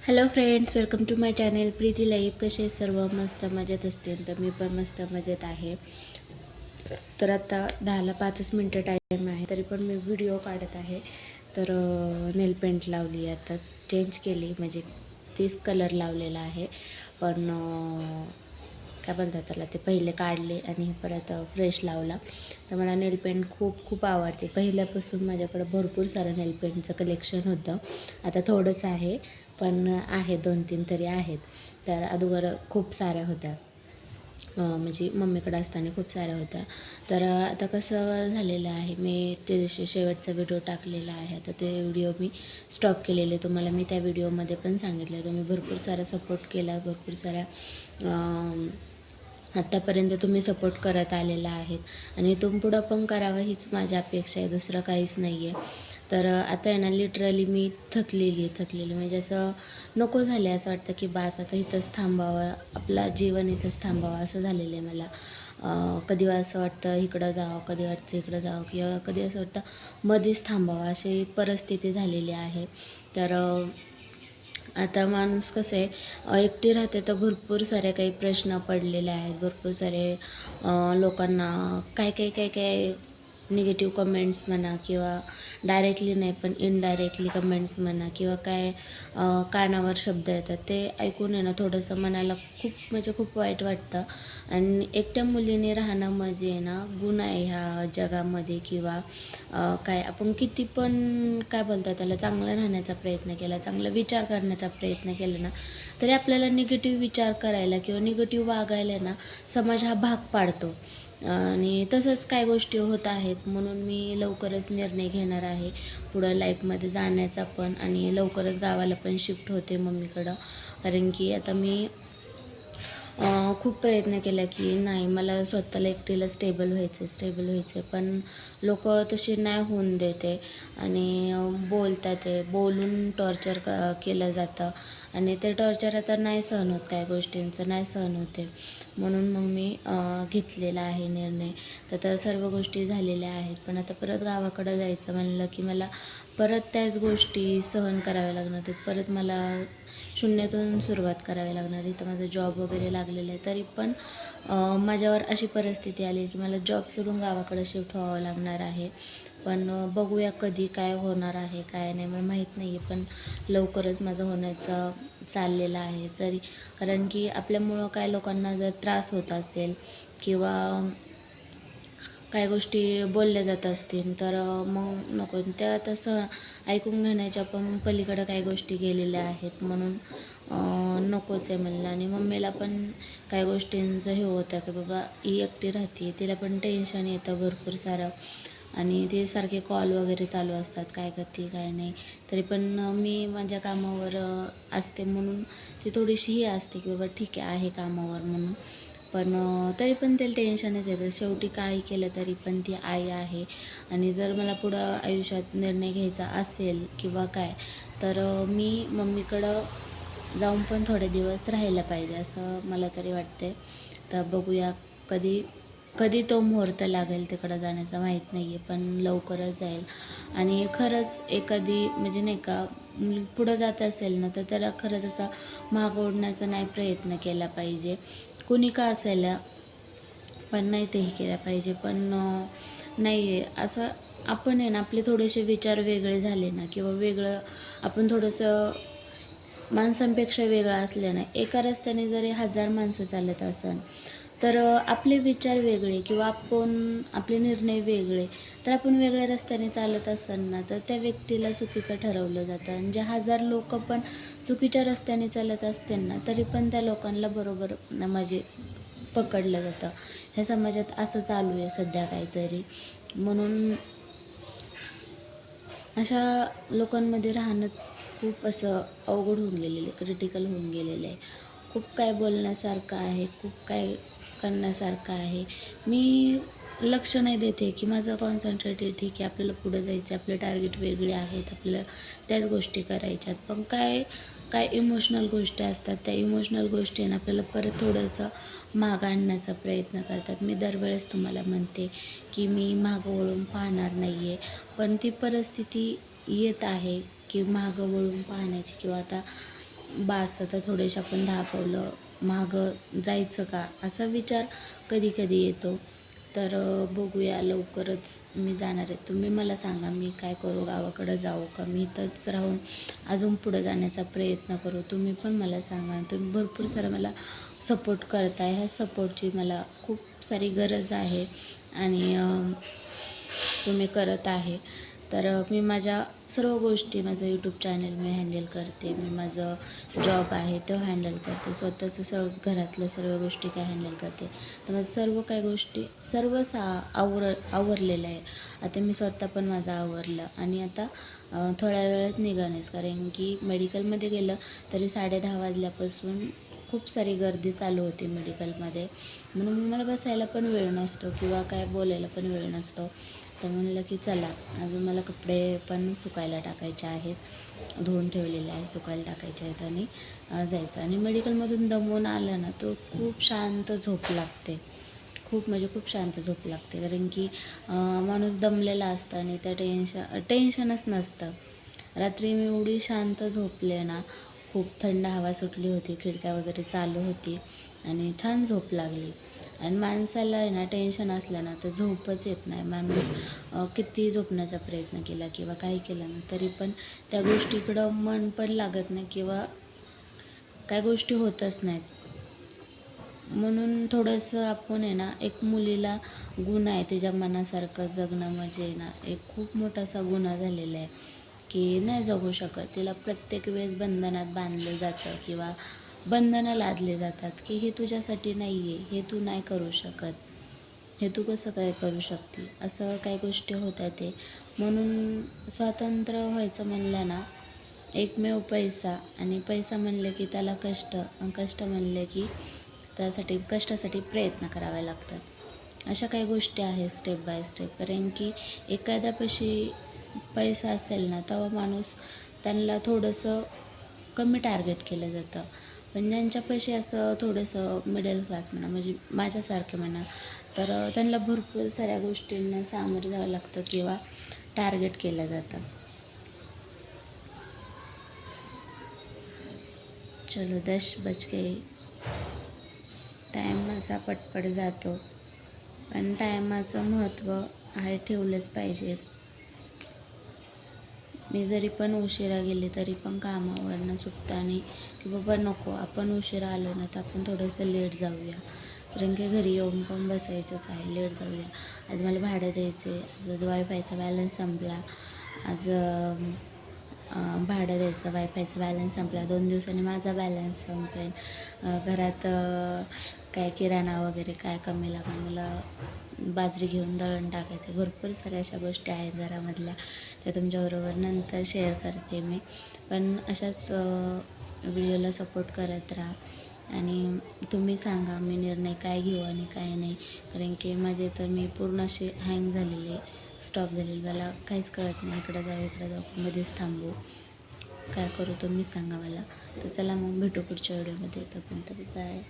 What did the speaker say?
Hello friends, welcome to my channel Preeti life. कसे सर्व मस्त मजेत असतील तर मी पण मस्त मजेत आहे. तर आता 10:05 मिनटं टाईम आहे, तरी पण मी व्हिडिओ काढत आहे. तर नेल पेंट लावली, आताच चेंज केली, म्हणजे तीच कलर लावलेला आहे. पण काय बोलतात त्याला, ते पहिले काढले आणि परत फ्रेश लावला. तर मला नेल पेंट खूप खूप आवडते. पहिल्यापासून माझ्याकडं भरपूर सारं नेल पेंटचं कलेक्शन होतं. आता थोडंच आहे, पण आहे 2-3 तरी आहेत. तर अगोदर खूप साऱ्या होत्या, म्हणजे मम्मीकडे असताना खूप साऱ्या होत्या. तर आता कसं झालेलं आहे, मी त्या दिवशी शेवटचा व्हिडिओ टाकलेला आहे. आता ते व्हिडिओ मी स्टॉप केलेले. तुम्हाला मी त्या व्हिडिओमध्ये पण सांगितलं, तुम्ही भरपूर सारा सपोर्ट केला, भरपूर साऱ्या आत्तापर्यंत तुम्ही सपोर्ट करत आलेला आहेत आणि इथून पुढं पण करावं हीच माझी अपेक्षा आहे, दुसरं काहीच नाही आहे. तर आता आहे ना, लिटरली मी थकलेली म्हणजे असं नको झाले, असं वाटतं की बास आता इथंच थांबावं, आपला जीवन इथंच थांबावं असं झालेलं आहे मला. कधी असं वाटतं इकडं जावं, कधी वाटतं इकडं जावं, किंवा कधी असं वाटतं मध्येच थांबावं, अशी परिस्थिती झालेली आहे. तर आता माणूस कसं आहे, एकटी राहते तर भरपूर सारे काही प्रश्न पडलेले आहेत. भरपूर सारे लोकांना काय निगेटिव्ह कमेंट्स म्हणा, किंवा डायरेक्टली नाही पण इनडायरेक्टली कमेंट्स म्हणा, किंवा काय कानावर शब्द येतात, ते ऐकून आहे ना थोडंसं मनाला खूप वाईट वाटतं. आणि एकट्या मुलीने राहणं म्हणजे आहे ना गुन्हा आहे ह्या जगामध्ये. किंवा काय आपण किती पण काय बोलतात त्याला, चांगलं राहण्याचा प्रयत्न केला, चांगला विचार करण्याचा प्रयत्न केला ना, तरी आपल्याला निगेटिव्ह विचार करायला किंवा निगेटिव्ह वागायला ना समाज हा भाग पाडतो. आणि तसंच काय गोष्टी होत आहेत. म्हणून मी लवकरच निर्णय घेणार आहे पुढं लाईफमध्ये जाण्याचा पण, आणि लवकरच गावाला पण शिफ्ट होते मम्मीकडं. कारण की आता मी खूप प्रयत्न केला की नाही, मला स्वतःला एकटीला स्टेबल व्हायचं, पण लोक तसे नाही होऊन देते आणि बोलतात, बोलून टॉर्चर केलं जातं. आणि ते टॉर्चर आता नाही सहन होत, काही गोष्टींचं नाही सहन होते. म्हणून मग मी घेतलेला आहे निर्णय. तर सर्व गोष्टी झालेल्या आहेत, पण आता परत गावाकडं जायचं म्हणलं की मला परत त्याच गोष्टी सहन कराव्या लागणार आहेत. परत मला शून्यातून सुरुवात करावी लागणार. इथं माझा जॉब वगैरे लागलेला आहे, तरी पण माझ्यावर अशी परिस्थिती आली की मला जॉब सोडून गावाकडे शिफ्ट व्हावं लागणार आहे. पण बघूया कधी काय होणार आहे, काय नाही मला माहीत नाही आहे. पण लवकरच माझं होण्याचं चाललेलं आहे. तरी कारण की आपल्यामुळं काय लोकांना जर त्रास होत असेल किंवा काही गोष्टी बोलल्या जात असतील, तर मग नको. त्या तसं ऐकून घेण्याच्या पण पलीकडं काही गोष्टी गेलेल्या आहेत. म्हणून नकोच आहे म्हणलं. आणि मम्मीला पण काही गोष्टींचं हे होतं की बाबा ही एकटी राहते, तिला पण टेन्शन येतं भरपूर सारं. आणि ते सारखे कॉल वगैरे चालू असतात, काय करते काय नाही. तरी पण मी माझ्या कामावर असते, म्हणून ती थोडीशी ही असते की बाबा ठीक आहे कामावर म्हणून. पण तरी पण त्याला टेन्शनच येतं. शेवटी काही केलं तरी पण ती आई आहे. आणि जर मला पुढं आयुष्यात निर्णय घ्यायचा असेल किंवा काय, तर मी मम्मीकडं जाऊन पण थोडे दिवस राहायला पाहिजे असं मला तरी वाटते. तर बघूया कधी कधी तो मुहूर्त लागेल तिकडं जाण्याचा माहीत नाही आहे, पण लवकरच जाईल. आणि खरंच एखादी म्हणजे नाही का पुढं जात असेल ना, तर त्याला खरंच असा मागं ओढण्याचा नाही प्रयत्न केला पाहिजे, कुणी का असायला, पण नाही तेही केलं पाहिजे. पण नाही आहे असं, आपण आहे ना आपले थोडेसे विचार वेगळे झाले ना, किंवा वेगळं आपण थोडंसं माणसांपेक्षा वेगळं असले ना, एका रस्त्याने जरी 1000 माणसं चालत असेल, तर आपले विचार वेगळे किंवा आपण आपले निर्णय वेगळे, तर आपण वेगळ्या रस्त्याने चालत असेल ना, तर त्या व्यक्तीला चुकीचं ठरवलं जातं. आणि जे 1000 लोक पण चुकीच्या रस्त्याने चालत असतील ना, तरी पण त्या लोकांना बरोबर म्हणजे पकडलं जातं. ह्या समाजात असं चालू आहे सध्या काहीतरी. म्हणून अशा लोकांमध्ये राहणंच खूप असं अवघड होऊन गेलेलं आहे, क्रिटिकल होऊन गेलेलं आहे. खूप काय बोलण्यासारखं आहे, खूप काय करण्यासारखं आहे. मी लक्ष नाही देते की माझं कॉन्सन्ट्रेट आहे, ठीक आहे आपल्याला पुढं जायचं आहे, आपले टार्गेट वेगळे आहेत, आपल्याला त्याच गोष्टी करायच्यात. पण काय काय इमोशनल गोष्टी असतात, त्या इमोशनल गोष्टी आपल्याला परत थोडंसं मागं आणण्याचा प्रयत्न करतात. मी दरवेळेस तुम्हाला म्हणते की मी मागं वळून पाहणार नाही आहे, पण ती परिस्थिती येत आहे की मागं वळून पाहण्याची. किंवा आता बास आता थोडेसे आपण 10 पावलं मागं जायचं का असा विचार कधी कधी येतो. तर बघूया लवकरच मी जाणार आहे. तुम्ही मला सांगा मी काय करू, गावाकडं जाऊ का मी इथंच राहून अजून पुढं जाण्याचा प्रयत्न करू. तुम्ही पण मला सांगा. तुम्ही भरपूर सारं मला सपोर्ट करताय. ह्या सपोर्टची मला खूप सारी गरज आहे आणि तुम्ही करत आहे. तर मी माझ्या सर्व गोष्टी, माझं यूट्यूब चॅनल मी हँडल करते, मी माझं जॉब आहे तो हँडल करते, स्वतःचं घरातल्या सर्व गोष्टी काय हँडल करते. तर माझं सर्व काही गोष्टी आवरलेलं आहे. आता मी स्वतः पण माझं आवरलं आणि आता थोड्या वेळात निघाणेच, कारण की मेडिकलमध्ये गेलं तरी 10:30 वाजल्यापासून खूप सारी गर्दी चालू होती मेडिकलमध्ये. म्हणून मला बसायला पण वेळ नसतो किंवा काय बोलायला पण वेळ नसतो. तर म्हणलं की चला, अजून मला कपडे पण सुकायला टाकायचे आहेत, धुवून ठेवलेले आहे, सुकायला टाकायचे आहेत आणि जायचं. आणि मेडिकलमधून दमून आलं ना तो खूप शांत झोप लागते, खूप म्हणजे खूप शांत झोप लागते. कारण की माणूस दमलेला असतं आणि त्या टेन्शनच नसतं. रात्री मी एवढी शांत झोपले ना, खूप थंड हवा सुटली होती, खिडक्या वगैरे चालू होती आणि छान झोप लागली. आणि माणसाला आहे ना टेन्शन असलं ना तर झोपच येत नाही. माणूस किती झोपण्याचा प्रयत्न केला किंवा काही केलं ना तरी पण त्या गोष्टीकडं मन पण लागत नाही किंवा काय गोष्टी होतच नाहीत. म्हणून थोडंसं आपण आहे ना, एक मुलीला गुण आहे तिच्या मनासारखं जगणं म्हणजे ना एक खूप मोठासा गुन्हा झालेला आहे की नाही जगू शकत. तिला प्रत्येक वेळेस बंधनात बांधलं जातं किंवा बंधनं लादले जातात की हे तुझ्यासाठी नाही आहे, हे तू नाही करू शकत, हे तू कसं काय करू शकते, असं काही गोष्टी होतात ते. म्हणून स्वातंत्र्य व्हायचं म्हणलं ना, एकमेव पैसा, आणि पैसा म्हणले की त्याला कष्ट, आणि कष्ट म्हणले की त्यासाठी कष्टासाठी प्रयत्न करावे लागतात. अशा काही गोष्टी आहेत स्टेप बाय स्टेप. कारण की एखाद्यापाशी पैसा असेल ना तेव्हा माणूस त्यांना थोडंसं कमी टार्गेट केलं जातं. पण ज्यांच्यापाशी असं थोडंसं मिडल क्लास म्हणा, म्हणजे माझ्यासारखे म्हणा, तर त्यांना भरपूर साऱ्या गोष्टींना सामोरं जावं लागतं किंवा टार्गेट केलं जातं. चलो 10 बज गए. टाईम असा पटपट जातो, पण टायमाचं महत्त्व आहे ठेवलंच पाहिजे. मी जरी पण उशिरा गेले तरी पण कामावरनं सुटताना की बाबा नको, आपण उशिरा आलो ना तर आपण थोडंसं लेट जाऊया, कारण की घरी येऊन पण बसायचंच आहे, लेट जाऊया. आज मला भाडं द्यायचे, आज वायफायचा बॅलन्स संपला, आज भाडं द्यायचं, वायफायचा बॅलन्स संपला, 2 दिवसांनी माझा बॅलन्स संपेल, घरात काय किराणा वगैरे काय कमी लागेल, मला बाजरी घेऊन दळण टाकायचं, भरपूर साऱ्या अशा गोष्टी आहेत घरामधल्या, त्या तुमच्याबरोबर नंतर शेअर करते मी. पण अशाच व्हिडिओला सपोर्ट करत राहा आणि तुम्ही सांगा मी निर्णय काय घेऊ आणि काय नाही. कारण की माझे तर मी पूर्ण असे हँग झालेले, स्टॉप झालेले, मला काहीच कळत नाही, इकडं जाऊ मध्येच थांबू, काय करू तुम्ही सांगा मला. तर चला मग भेटू पुढच्या व्हिडिओमध्ये. तोपर्यंत बाय.